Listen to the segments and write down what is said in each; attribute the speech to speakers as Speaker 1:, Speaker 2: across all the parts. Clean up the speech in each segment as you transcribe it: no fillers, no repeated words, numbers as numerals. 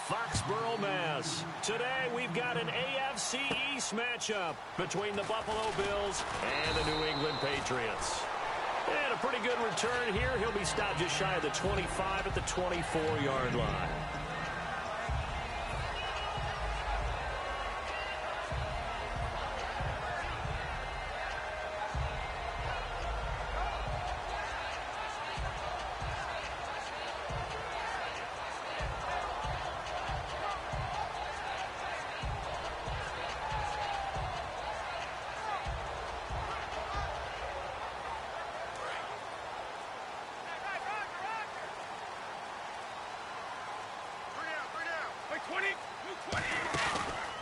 Speaker 1: Foxborough, Mass. Today we've got an AFC East matchup between the Buffalo Bills and the New England Patriots. And a pretty good return here. He'll be stopped just shy of the 25 at the 24-yard line.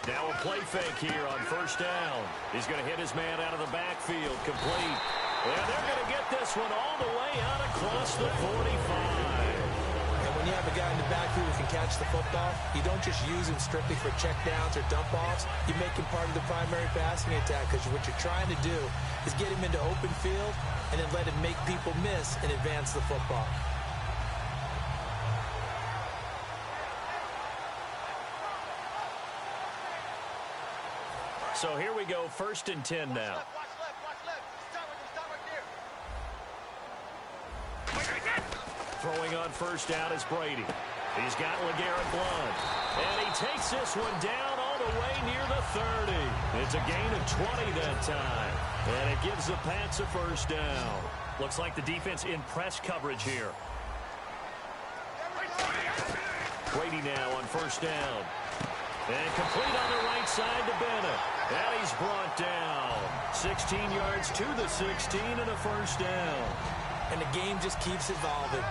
Speaker 1: Now a play fake here on first down. He's going to hit his man out of the backfield, complete. And they're going to get this one all the way out across the 45.
Speaker 2: And when you have a guy in the backfield who can catch the football, you don't just use him strictly for checkdowns or dump-offs. You make him part of the primary passing attack because what you're trying to do is get him into open field and then let him make people miss and advance the football.
Speaker 1: So here we go, 1st and 10 now.
Speaker 3: Watch left. Start right there.
Speaker 1: Throwing on first down is Brady. He's got LeGarrette Blount. And he takes this one down all the way near the 30. It's a gain of 20 that time. And it gives the Pats a first down. Looks like the defense in press coverage here. Brady now on first down. And complete on the right side to Bennett. And he's brought down. 16 yards to the 16 and a first down.
Speaker 2: And the game just keeps evolving.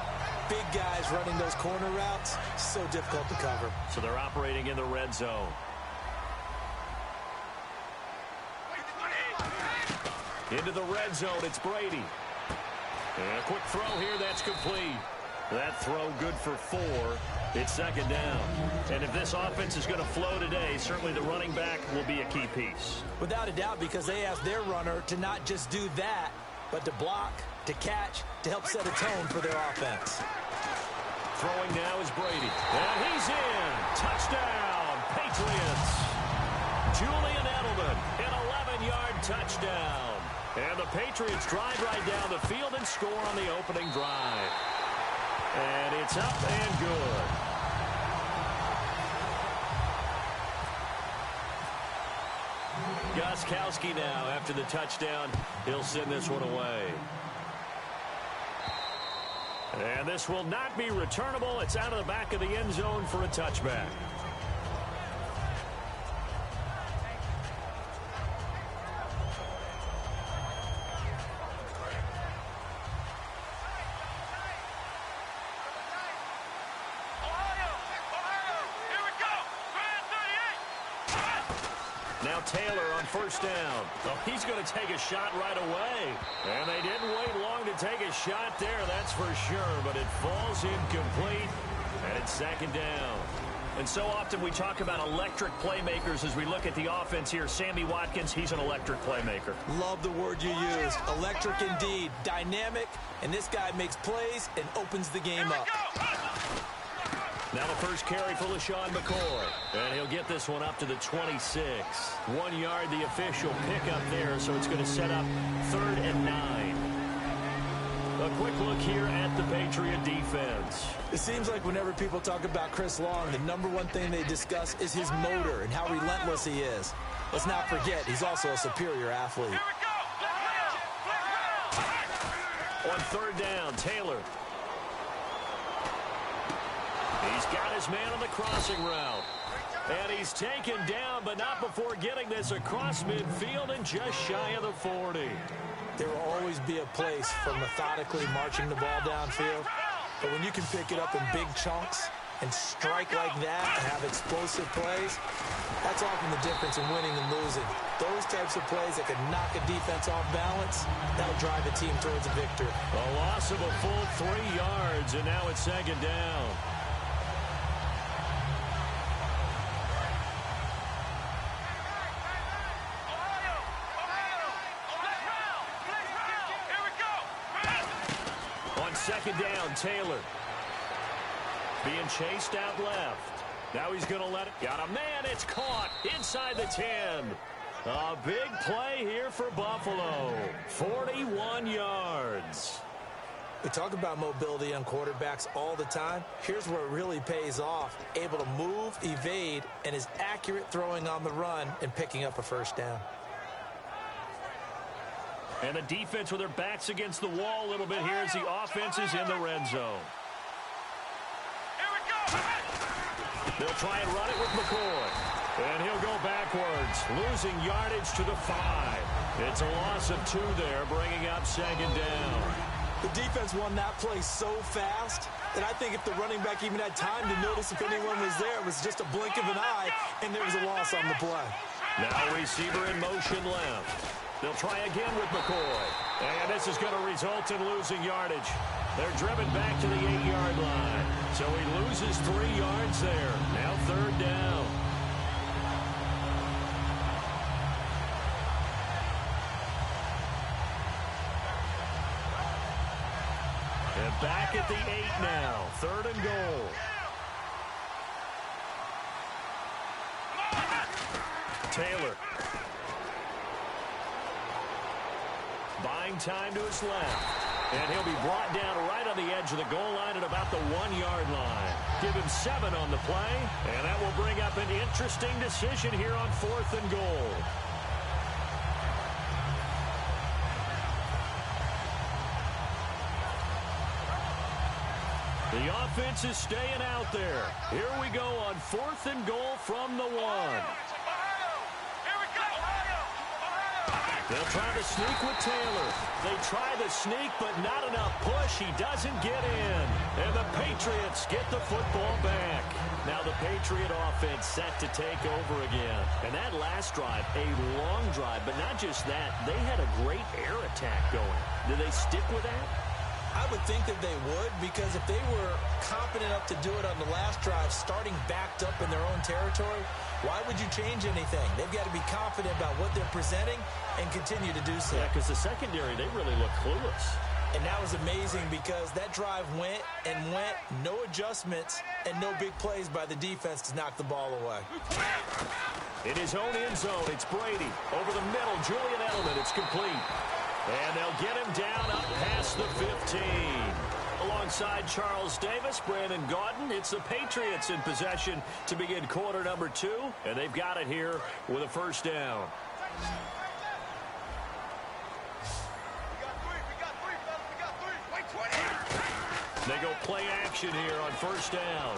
Speaker 2: Big guys running those corner routes, so difficult to cover.
Speaker 1: So they're operating in the red zone. Into the red zone, it's Brady. And a quick throw here, that's complete. That throw good for 4. It's second down. And if this offense is going to flow today, certainly the running back will be a key piece.
Speaker 2: Without a doubt, because they asked their runner to not just do that, but to block, to catch, to help set a tone for their offense.
Speaker 1: Throwing now is Brady. And he's in. Touchdown, Patriots. Julian Edelman, an 11-yard touchdown. And the Patriots drive right down the field and score on the opening drive. And it's up and good. Gostkowski now after the touchdown. He'll send this one away. And this will not be returnable. It's out of the back of the end zone for a touchback. Now Taylor on first down. Oh, he's going to take a shot right away. And they didn't wait long to take a shot there, that's for sure. But it falls incomplete, and it's second down. And so often we talk about electric playmakers as we look at the offense here. Sammy Watkins, he's an electric playmaker.
Speaker 2: Love the word you used. Electric indeed. Dynamic, and this guy makes plays and opens the game up.
Speaker 1: Now the first carry for LaShawn McCoy. And he'll get this one up to the 26. 1 yard, the official pickup there, so it's going to set up 3rd and 9. A quick look here at the Patriot defense.
Speaker 2: It seems like whenever people talk about Chris Long, the number one thing they discuss is his motor and how relentless he is. Let's not forget, he's also a superior athlete.
Speaker 1: On 3rd down, Taylor. He's got his man on the crossing route. And he's taken down, but not before getting this across midfield and just shy of the 40.
Speaker 2: There will always be a place for methodically marching the ball downfield. But when you can pick it up in big chunks and strike like that and have explosive plays, that's often the difference in winning and losing. Those types of plays that can knock a defense off balance, that'll drive a team towards a victory.
Speaker 1: A loss of a full 3 yards, and now it's second down. Second down, Taylor. Being chased out left. Now he's going to let it. Got a man. It's caught inside the 10. A big play here for Buffalo. 41 yards.
Speaker 2: We talk about mobility on quarterbacks all the time. Here's where it really pays off. Able to move, evade, and is accurate throwing on the run and picking up a first down.
Speaker 1: And the defense with their backs against the wall a little bit here as the offense is in the red zone. They'll try and run it with McCoy. And he'll go backwards, losing yardage to the 5. It's a loss of 2 there, bringing up second down.
Speaker 2: The defense won that play so fast that I think if the running back even had time to notice if anyone was there, it was just a blink of an eye, and there was a loss on the play.
Speaker 1: Now receiver in motion left. They'll try again with McCoy. And this is going to result in losing yardage. They're driven back to the 8-yard line. So he loses 3 yards there. Now third down. And back at the 8 now. Third and goal. Taylor. Buying time to his left. And he'll be brought down right on the edge of the goal line at about the 1-yard line. Give him 7 on the play. And that will bring up an interesting decision here on 4th and goal. The offense is staying out there. Here we go on 4th and goal from the 1. They'll try to sneak with Taylor. They try the sneak, but not enough push. He doesn't get in. And the Patriots get the football back. Now the Patriot offense set to take over again. And that last drive, a long drive, but not just that. They had a great air attack going. Do they stick with that?
Speaker 2: I would think that they would, because if they were confident enough to do it on the last drive, starting backed up in their own territory, why would you change anything? They've got to be confident about what they're presenting and continue to do so.
Speaker 1: Yeah, because the secondary, they really look clueless.
Speaker 2: And that was amazing because that drive went and went, no adjustments, and no big plays by the defense to knock the ball away.
Speaker 1: In his own end zone, it's Brady. Over the middle, Julian Edelman, it's complete. And they'll get him down up past the 15. Alongside Charles Davis, Brandon Gaudin, it's the Patriots in possession to begin quarter number 2. And they've got it here with a first down. They go play action here on first down.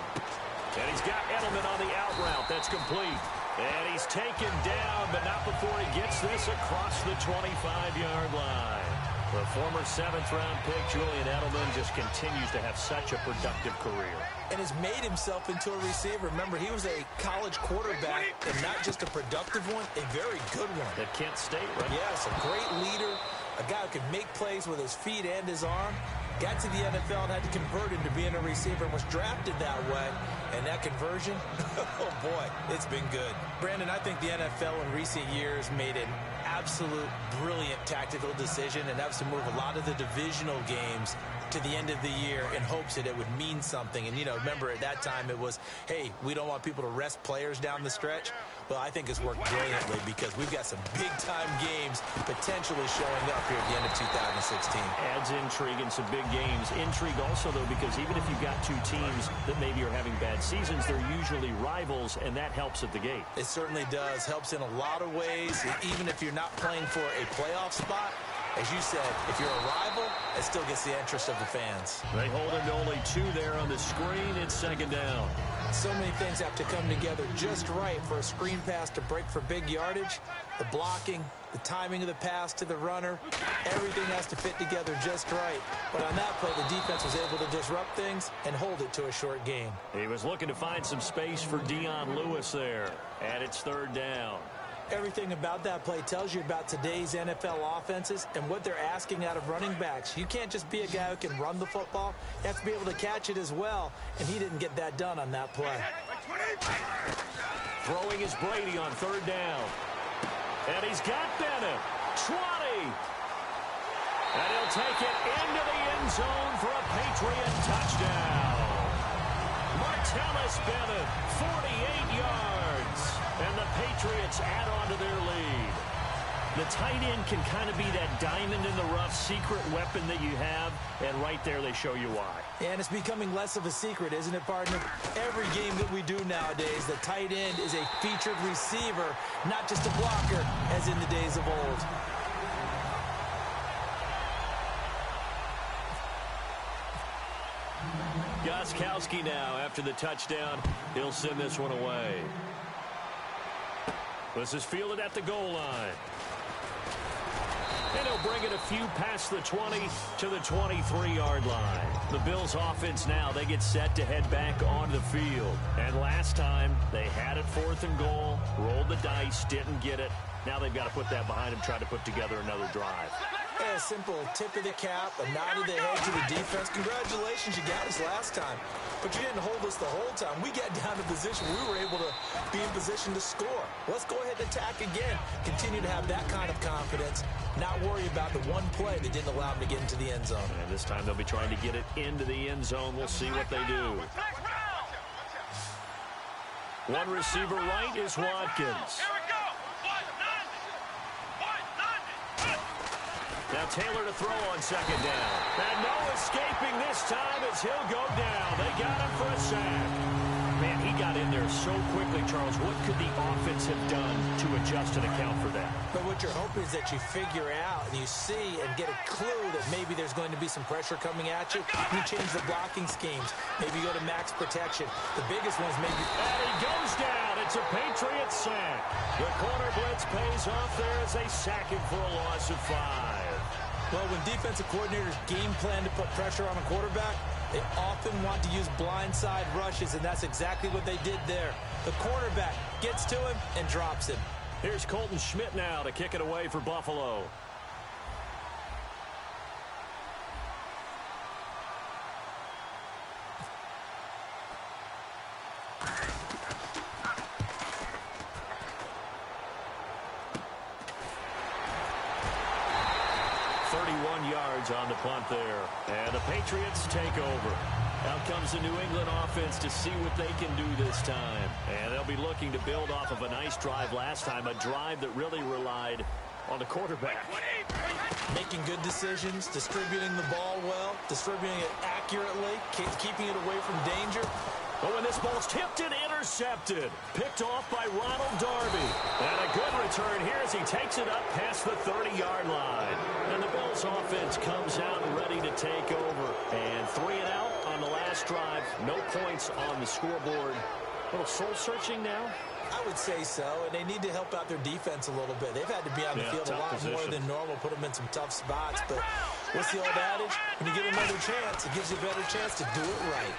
Speaker 1: And he's got Edelman on the out route. That's complete. And he's taken down, but not before he gets this across the 25-yard line. The former 7th-round pick, Julian Edelman, just continues to have such a productive career.
Speaker 2: And has made himself into a receiver. Remember, he was a college quarterback, and not just a productive one, a very good one.
Speaker 1: At Kent State, right?
Speaker 2: Yes, a great leader, a guy who could make plays with his feet and his arm. Got to the NFL and had to convert into being a receiver and was drafted that way. And that conversion, oh boy, it's been good. Brandon, I think the NFL in recent years made an absolute brilliant tactical decision, and that was to move a lot of the divisional games to the end of the year in hopes that it would mean something. And, you know, remember at that time it was, hey, we don't want people to rest players down the stretch. Well, I think it's worked brilliantly because we've got some big-time games potentially showing up here at the end of 2016.
Speaker 1: Adds intrigue in some big games. Intrigue also, though, because even if you've got two teams that maybe are having bad seasons, they're usually rivals, and that helps at the gate.
Speaker 2: It certainly does. Helps in a lot of ways, even if you're not playing for a playoff spot. As you said, if you're a rival, it still gets the interest of the fans.
Speaker 1: They hold him to only 2 there on the screen. It's second down.
Speaker 2: So many things have to come together just right for a screen pass to break for big yardage. The blocking, the timing of the pass to the runner, everything has to fit together just right. But on that play, the defense was able to disrupt things and hold it to a short game.
Speaker 1: He was looking to find some space for Dion Lewis there. And it's third down.
Speaker 2: Everything about that play tells you about today's NFL offenses and what they're asking out of running backs. You can't just be a guy who can run the football. You have to be able to catch it as well, and he didn't get that done on that play.
Speaker 1: Throwing is Brady on third down. And he's got Bennett. 20. And he'll take it into the end zone for a Patriot touchdown. Martellus Bennett, 48 Patriots add on to their lead. The tight end can kind of be that diamond in the rough secret weapon that you have, and right there they show you why.
Speaker 2: And it's becoming less of a secret, isn't it, partner? Every game that we do nowadays, the tight end is a featured receiver, not just a blocker, as in the days of old.
Speaker 1: Gostkowski now, after the touchdown, he'll send this one away. This is fielded at the goal line. And he'll bring it a few past the 20 to the 23-yard line. The Bills offense now, they get set to head back onto the field. And last time, they had it 4th and goal, rolled the dice, didn't get it. Now they've got to put that behind them, try to put together another drive.
Speaker 2: Yeah, a simple tip of the cap, a nod of the head to the defense. Congratulations, you got us last time. But you didn't hold us the whole time. We got down to position. We were able to be in position to score. Let's go ahead and attack again. Continue to have that kind of confidence. Not worry about the one play that didn't allow them to get into the end zone.
Speaker 1: And this time they'll be trying to get it into the end zone. We'll see what they do. One receiver right is Watkins. Now Taylor to throw on 2nd down. And no escaping this time as he'll go down. They got him for a sack. Man, he got in there so quickly, Charles. What could the offense have done to adjust and account for that?
Speaker 2: But what you're hoping is that you figure out and you see and get a clue that maybe there's going to be some pressure coming at you. You change the blocking schemes. Maybe go to max protection. The biggest one's maybe...
Speaker 1: And he goes down. It's a Patriots sack. The corner blitz pays off there as they sack him for a loss of 5.
Speaker 2: Well, when defensive coordinators game plan to put pressure on a quarterback, they often want to use blindside rushes, and that's exactly what they did there. The cornerback gets to him and drops him.
Speaker 1: Here's Colton Schmidt now to kick it away for Buffalo. On the punt there. And the Patriots take over. Out comes the New England offense to see what they can do this time. And they'll be looking to build off of a nice drive last time, a drive that really relied on the quarterback.
Speaker 2: Making good decisions, distributing the ball well, distributing it accurately, keeping it away from danger.
Speaker 1: But when this ball's tipped and intercepted, picked off by Ronald Darby. And a good return here as he takes it up past the 30-yard line. And the Bills offense comes out ready to take over. And 3 and out on the last drive. No points on the scoreboard. A little soul-searching now.
Speaker 2: I would say so, and they need to help out their defense a little bit. They've had to be on the field a lot more than normal, put them in some tough spots. But what's the old adage? When you get another chance, it gives you a better chance to do it right.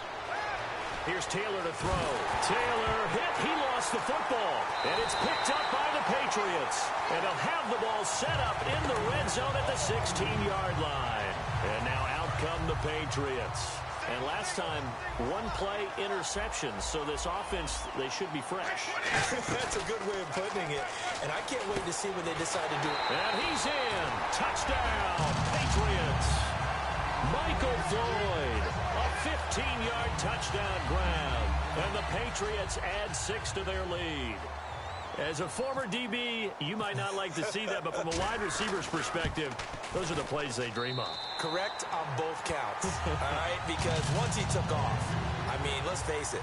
Speaker 1: Here's Taylor to throw. Taylor hit. He lost the football. And it's picked up by the Patriots. And they'll have the ball set up in the red zone at the 16-yard line. And now out come the Patriots. And last time, one play interception. So this offense, they should be fresh.
Speaker 2: That's a good way of putting it. And I can't wait to see what they decide to do.
Speaker 1: And he's in. Touchdown, Patriots. Michael Floyd, a 15-yard touchdown grab. And the Patriots add 6 to their lead. As a former DB, you might not like to see that, but from a wide receiver's perspective, those are the plays they dream of.
Speaker 2: Correct on both counts, all right? Because once he took off, I mean, let's face it,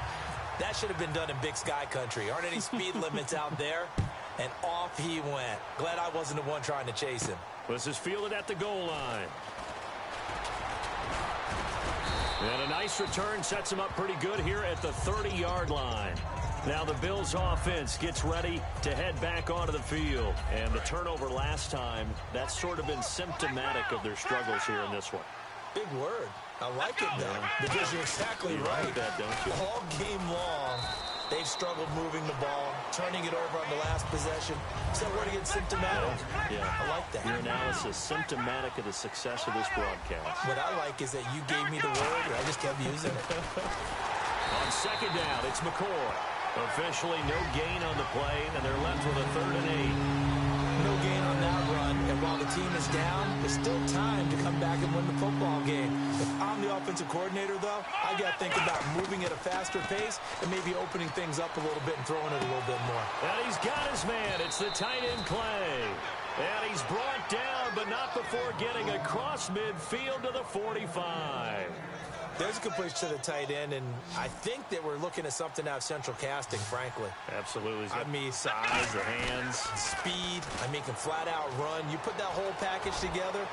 Speaker 2: that should have been done in Big Sky Country. Aren't any speed limits out there? And off he went. Glad I wasn't the one trying to chase him.
Speaker 1: This is fielded at the goal line. And a nice return sets him up pretty good here at the 30-yard line. Now the Bills offense gets ready to head back onto the field. And the turnover last time, that's sort of been symptomatic of their struggles here in this one.
Speaker 2: Big word. I like it, though, because you're exactly right.
Speaker 1: Like that, don't you?
Speaker 2: All game long, they've struggled moving the ball, turning it over on the last possession. Is that word again, symptomatic?
Speaker 1: Yeah.
Speaker 2: I like that.
Speaker 1: Your analysis, symptomatic of the success of this broadcast.
Speaker 2: What I like is that you gave me the word, and I just kept using it.
Speaker 1: On 2nd down, it's McCoy. Officially no gain on the play, and they're left with a 3rd and 8.
Speaker 2: No gain on that run, and while the team is down, there's still time to come back and win the football game. If I'm the offensive coordinator, though, I got to think about moving at a faster pace and maybe opening things up a little bit and throwing it a little bit more.
Speaker 1: And he's got his man. It's the tight end play. And he's brought down, but not before getting across midfield to the 45.
Speaker 2: There's a completion to the tight end, and I think that we're looking at something out of central casting, frankly.
Speaker 1: Absolutely.
Speaker 2: I mean,
Speaker 1: size, the hands.
Speaker 2: Speed. I mean, can flat out run. You put that whole package together,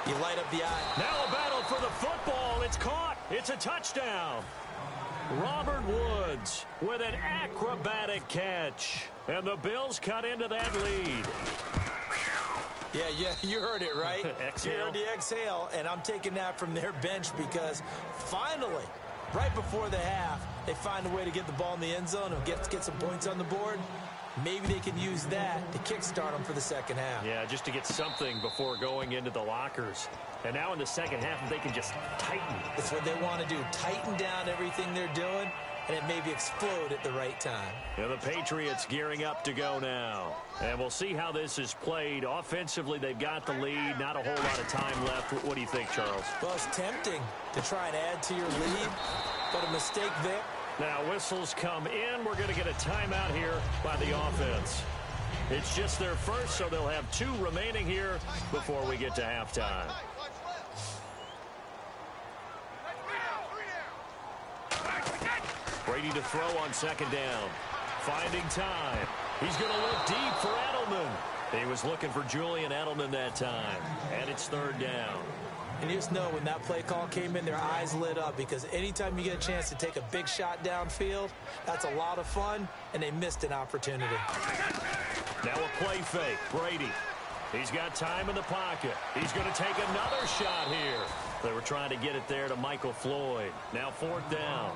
Speaker 2: you light up the eye.
Speaker 1: Now a battle for the football. It's caught. It's a touchdown. Robert Woods with an acrobatic catch. And the Bills cut into that lead.
Speaker 2: Yeah, you heard it, right?
Speaker 1: Exhale.
Speaker 2: You heard the exhale, and I'm taking that from their bench because finally, right before the half, they find a way to get the ball in the end zone and get some points on the board. Maybe they can use that to kickstart them for the second half.
Speaker 1: Yeah, just to get something before going into the lockers. And now in the second half, they can just tighten.
Speaker 2: That's what they want to do, tighten down everything they're doing, and it maybe explode at the right time.
Speaker 1: Yeah, the Patriots gearing up to go now. And we'll see how this is played. Offensively, they've got the lead. Not a whole lot of time left. What do you think, Charles?
Speaker 2: Well, it's tempting to try and add to your lead, but a mistake there.
Speaker 1: Now, whistles come in. We're going to get a timeout here by the offense. It's just their first, so they'll have 2 remaining here before we get to halftime. Brady to throw on second down. Finding time. He's going to look deep for Edelman. He was looking for Julian Edelman that time. And it's third down.
Speaker 2: And you just know when that play call came in, their eyes lit up because anytime you get a chance to take a big shot downfield, that's a lot of fun, and they missed an opportunity.
Speaker 1: Now a play fake. Brady. He's got time in the pocket. He's going to take another shot here. They were trying to get it there to Michael Floyd. Now fourth down.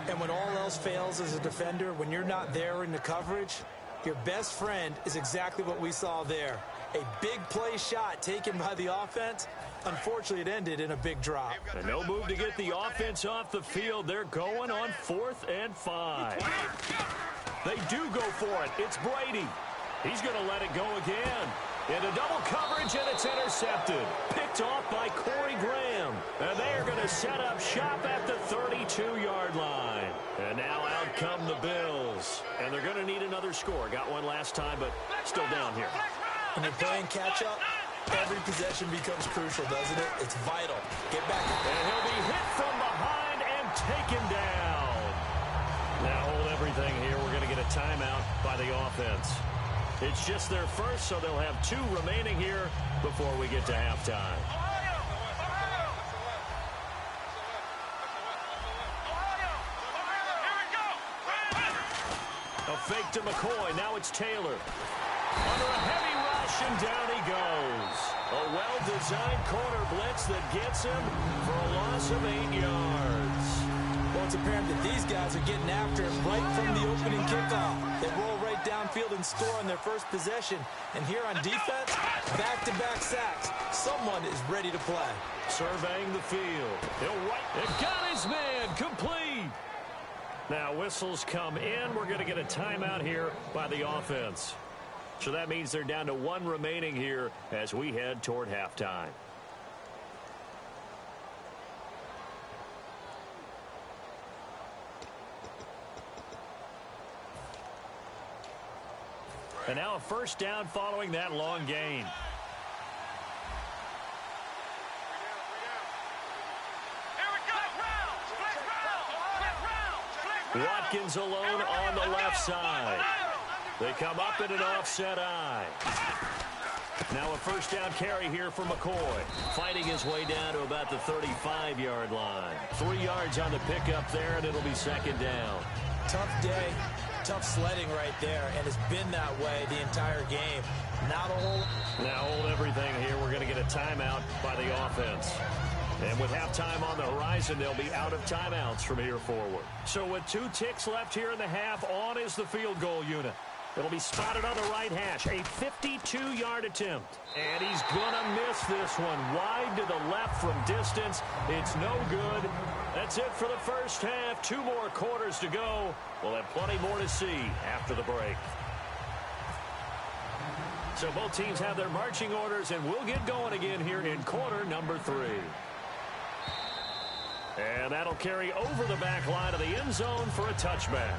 Speaker 2: And when all else fails as a defender, when you're not there in the coverage, your best friend is exactly what we saw there. A big play shot taken by the offense. Unfortunately, it ended in a big drop.
Speaker 1: And no move to get the offense off the field. They're going on 4th and 5. They do go for it. It's Brady. He's going to let it go again. Into double coverage, and it's intercepted. Picked off by Corey Graham. And they are going to set up shop at the 32-yard line. And now out come the Bills. And they're going to need another score. Got one last time, but still down here.
Speaker 2: When you're playing catch-up, every possession becomes crucial, doesn't it? It's vital. Get back.
Speaker 1: And he'll be hit from behind and taken down. Now hold everything here. We're going to get a timeout by the offense. It's just their first, so they'll have 2 remaining here before we get to halftime. A fake to McCoy. Now it's Taylor. Under a heavy rush, and down he goes. A well-designed corner blitz that gets him for a loss of 8 yards.
Speaker 2: Well, it's apparent that these guys are getting after it right from the opening kickoff. They roll right downfield and score on their first possession. And here on defense, back-to-back sacks. Someone is ready to play.
Speaker 1: Surveying the field. He'll right. It got his man complete. Now whistles come in. We're going to get a timeout here by the offense. So that means they're down to 1 remaining here as we head toward halftime. And now a first down following that long gain. Watkins alone on the left side. They come up in an offset eye. Now a first down carry here for McCoy. Fighting his way down to about the 35-yard line. 3 yards on the pickup there, and it'll be second down.
Speaker 2: Tough day. Tough sledding right there, and it's been that way the entire game. Not a whole...
Speaker 1: Now hold everything here. We're going to get a timeout by the offense. And with halftime on the horizon, they'll be out of timeouts from here forward. So with 2 ticks left here in the half, on is the field goal unit. It'll be spotted on the right hash. A 52-yard attempt. And he's going to miss this one. Wide to the left from distance. It's no good. That's it for the first half. 2 more quarters to go. We'll have plenty more to see after the break. So both teams have their marching orders, and we'll get going again here in quarter number 3. And that'll carry over the back line of the end zone for a touchback.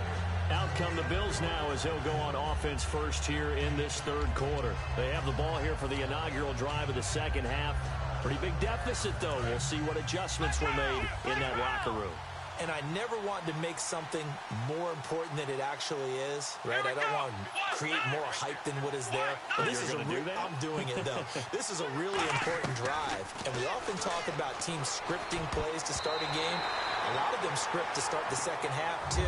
Speaker 1: Out come the Bills now as they'll go on offense first here in this third quarter. They have the ball here for the inaugural drive of the second half. Pretty big deficit, though. We'll see what adjustments were made in that locker room.
Speaker 2: And I never want to make something more important than it actually is, right? I don't want to create more hype than what is there. But this is I'm doing it, though. This is a really important drive. And we often talk about teams scripting plays to start a game. A lot of them script to start the second half, too.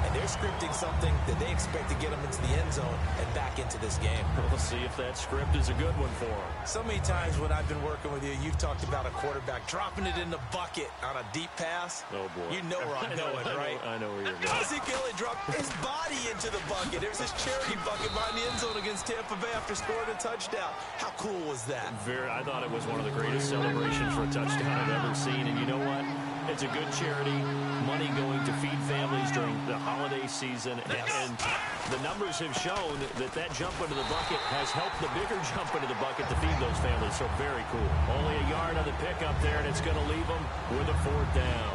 Speaker 2: And they're scripting something that they expect to get them into the end zone and back into this game.
Speaker 1: We'll see if that script is a good one for them.
Speaker 2: So many times when I've been working with you, you've talked about a quarterback dropping it in the bucket on a deep pass.
Speaker 1: Oh, boy.
Speaker 2: You know where I'm going, right?
Speaker 1: I know where you're going.
Speaker 2: Ezekiel dropped his body into the bucket. There's his charity bucket behind the end zone against Tampa Bay after scoring a touchdown. How cool was that?
Speaker 1: I thought it was one of the greatest celebrations for a touchdown I've ever seen. And you know what? It's a good charity, money going to feed families during the holiday season. And the numbers have shown that jump into the bucket has helped the bigger jump into the bucket to feed those families. So very cool. Only a yard on the pickup there, and it's going to leave them with a 4th down.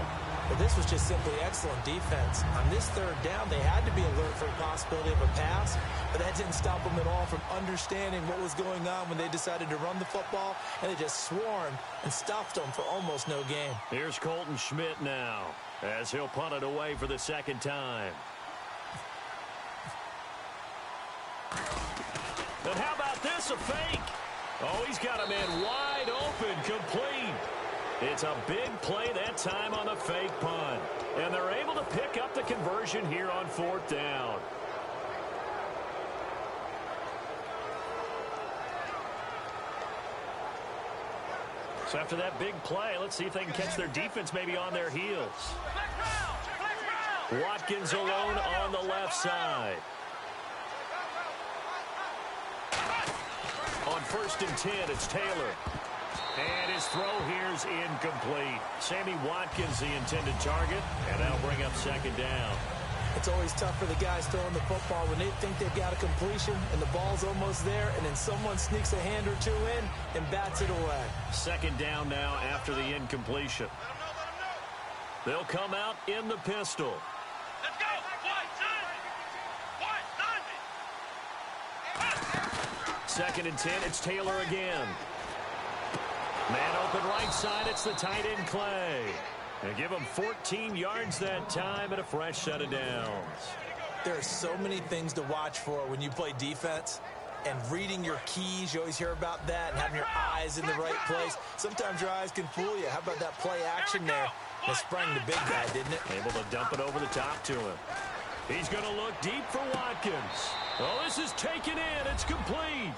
Speaker 2: But this was just simply excellent defense. On this 3rd down, they had to be alert for the possibility of a pass, but that didn't stop them at all from understanding what was going on when they decided to run the football, and they just swarmed and stopped them for almost no gain.
Speaker 1: Here's Colton Schmidt now as he'll punt it away for the 2nd time. And how about this, a fake? Oh, he's got a man wide open, complete. It's a big play that time on the fake punt. And they're able to pick up the conversion here on 4th down. So after that big play, let's see if they can catch their defense maybe on their heels. Watkins alone on the left side. On 1st and 10, it's Taylor. And his throw here's incomplete. Sammy Watkins, the intended target, and that'll bring up 2nd down.
Speaker 2: It's always tough for the guys throwing the football when they think they've got a completion and the ball's almost there, and then someone sneaks a hand or two in and bats it away.
Speaker 1: 2nd down now after the incompletion. They'll come out in the pistol.
Speaker 3: Let's go.
Speaker 1: 2nd and 10, it's Taylor again. Man open right side, it's the tight end Clay. They give him 14 yards that time and a fresh set of downs.
Speaker 2: There are so many things to watch for when you play defense. And reading your keys, you always hear about that, and having your eyes in the right place. Sometimes your eyes can fool you. How about that play action there? It sprang the big guy, didn't it?
Speaker 1: Able to dump it over the top to him. He's going to look deep for Watkins. Oh, this is taken in. It's complete.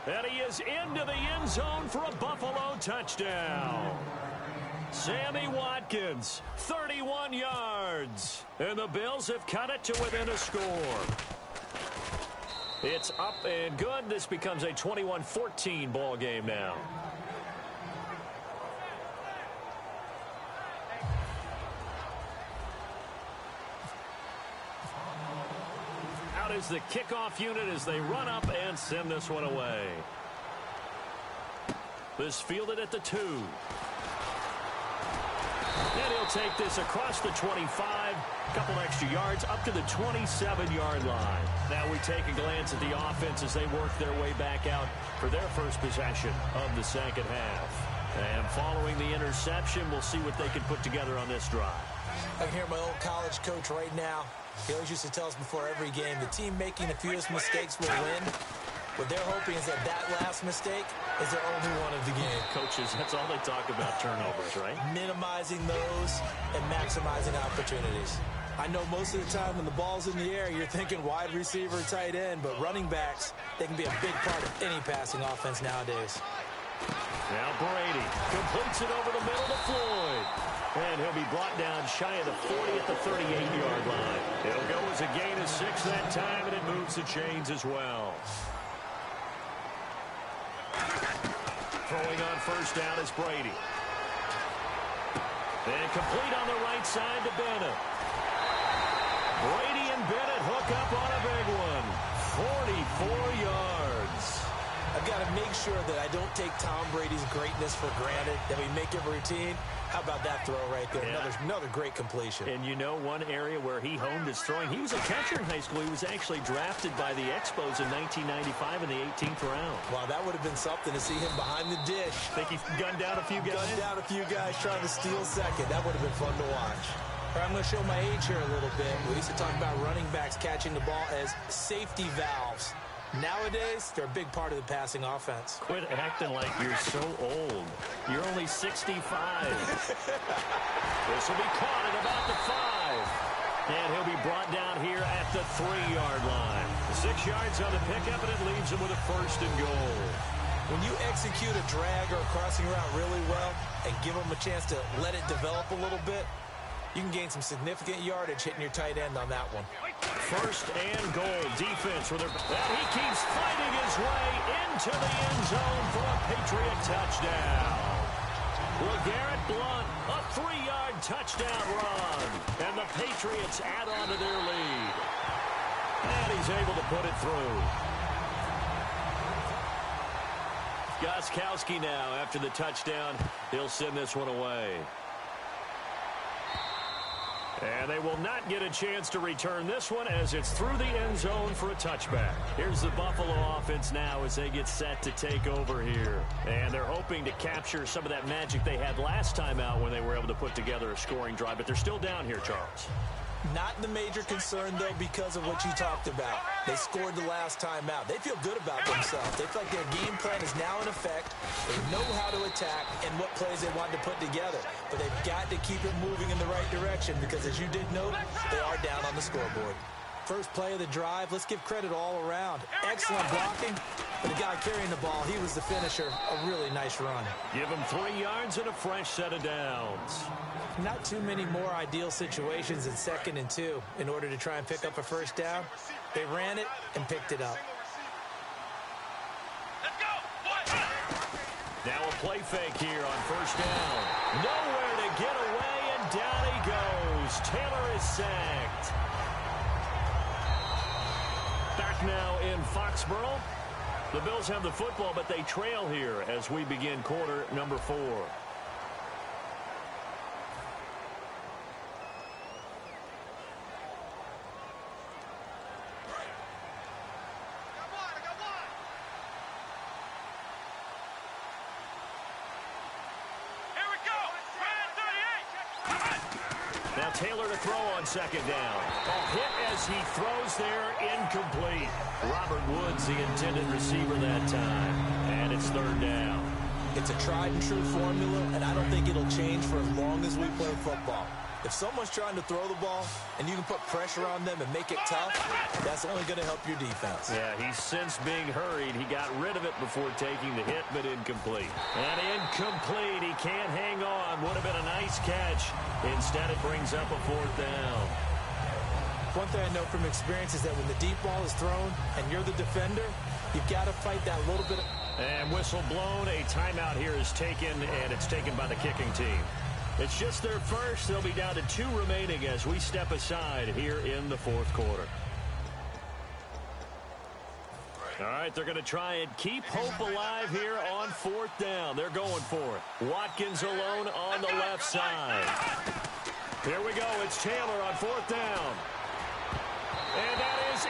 Speaker 1: And he is into the end zone for a Buffalo touchdown. Sammy Watkins, 31 yards. And the Bills have cut it to within a score. It's up and good. This becomes a 21-14 ball game now. Out is the kickoff unit as they run up and send this one away. This fielded at the 2. And he'll take this across the 25, a couple extra yards, up to the 27-yard line. Now we take a glance at the offense as they work their way back out for their first possession of the second half. And following the interception, we'll see what they can put together on this drive.
Speaker 2: I can hear my old college coach right now. He always used to tell us before every game, the team making the fewest mistakes will win. What they're hoping is that last mistake is their only one of the game.
Speaker 1: Coaches, that's all they talk about, turnovers, right?
Speaker 2: Minimizing those and maximizing opportunities. I know most of the time when the ball's in the air, you're thinking wide receiver, tight end, but running backs, they can be a big part of any passing offense nowadays.
Speaker 1: Now Brady completes it over the middle to Floyd. And he'll be brought down shy of the 40 at the 38-yard line. It'll go as a gain of 6 that time, and it moves the chains as well. Throwing on first down is Brady. And complete on the right side to Bennett. Brady and Bennett hook up on a big one. 44 yards.
Speaker 2: I've got to make sure that I don't take Tom Brady's greatness for granted, that we make it routine. How about that throw right there?
Speaker 1: Yeah.
Speaker 2: Another great completion.
Speaker 1: And you know one area where he honed his throwing? He was a catcher in high school. He was actually drafted by the Expos in 1995 in the 18th round.
Speaker 2: Wow, that would have been something to see him behind the dish.
Speaker 1: Think he gunned down a few guys?
Speaker 2: Gunned down a few guys trying to steal second. That would have been fun to watch. All right, I'm going to show my age here a little bit. We used to talk about running backs catching the ball as safety valves. Nowadays, they're a big part of the passing offense.
Speaker 1: Quit acting like you're so old. You're only 65. This will be caught at about the 5. And he'll be brought down here at the 3-yard line. 6 yards on the pickup, and it leaves him with a 1st and goal.
Speaker 2: When you execute a drag or a crossing route really well and give them a chance to let it develop a little bit, you can gain some significant yardage hitting your tight end on that one.
Speaker 1: 1st and goal. Defense with and he keeps fighting his way into the end zone for a Patriot touchdown. LeGarrette Blount, a 3-yard touchdown run. And the Patriots add on to their lead. And he's able to put it through. Gostkowski now after the touchdown. He'll send this one away. And they will not get a chance to return this one as it's through the end zone for a touchback. Here's the Buffalo offense now as they get set to take over here. And they're hoping to capture some of that magic they had last time out when they were able to put together a scoring drive. But they're still down here, Charles.
Speaker 2: Not the major concern, though, because of what you talked about. They scored the last time out. They feel good about themselves. They feel like their game plan is now in effect. They know how to attack and what plays they want to put together. But they've got to keep it moving in the right direction because, as you did note, they are down on the scoreboard. First play of the drive, let's give credit all around. Excellent blocking. For the guy carrying the ball, he was the finisher. A really nice run.
Speaker 1: Give him 3 yards and a fresh set of downs.
Speaker 2: Not too many more ideal situations in 2nd and 2 in order to try and pick up a 1st down. They ran it and picked it up.
Speaker 1: Now a play fake here on 1st down. Nowhere to get away, and down he goes. Taylor is sacked. Back now in Foxborough. The Bills have the football, but they trail here as we begin quarter number 4. Now Taylor to throw on 2nd down. A hit as he throws there, incomplete. Robert Woods, the intended receiver that time. And it's 3rd down.
Speaker 2: It's a tried and true formula, and I don't think it'll change for as long as we play football. If someone's trying to throw the ball and you can put pressure on them and make it tough, that's only going to help your defense.
Speaker 1: Yeah, he's since being hurried. He got rid of it before taking the hit, but incomplete. And incomplete. He can't hang on. Would have been a nice catch. Instead, it brings up a 4th down.
Speaker 2: One thing I know from experience is that when the deep ball is thrown and you're the defender, you've got to fight that little bit.
Speaker 1: And whistle blown. A timeout here is taken, and it's taken by the kicking team. It's just their first. They'll be down to 2 remaining as we step aside here in the 4th quarter. All right, they're going to try and keep hope alive here on 4th down. They're going for it. Watkins alone on the left side. Here we go. It's Taylor on 4th down. And that is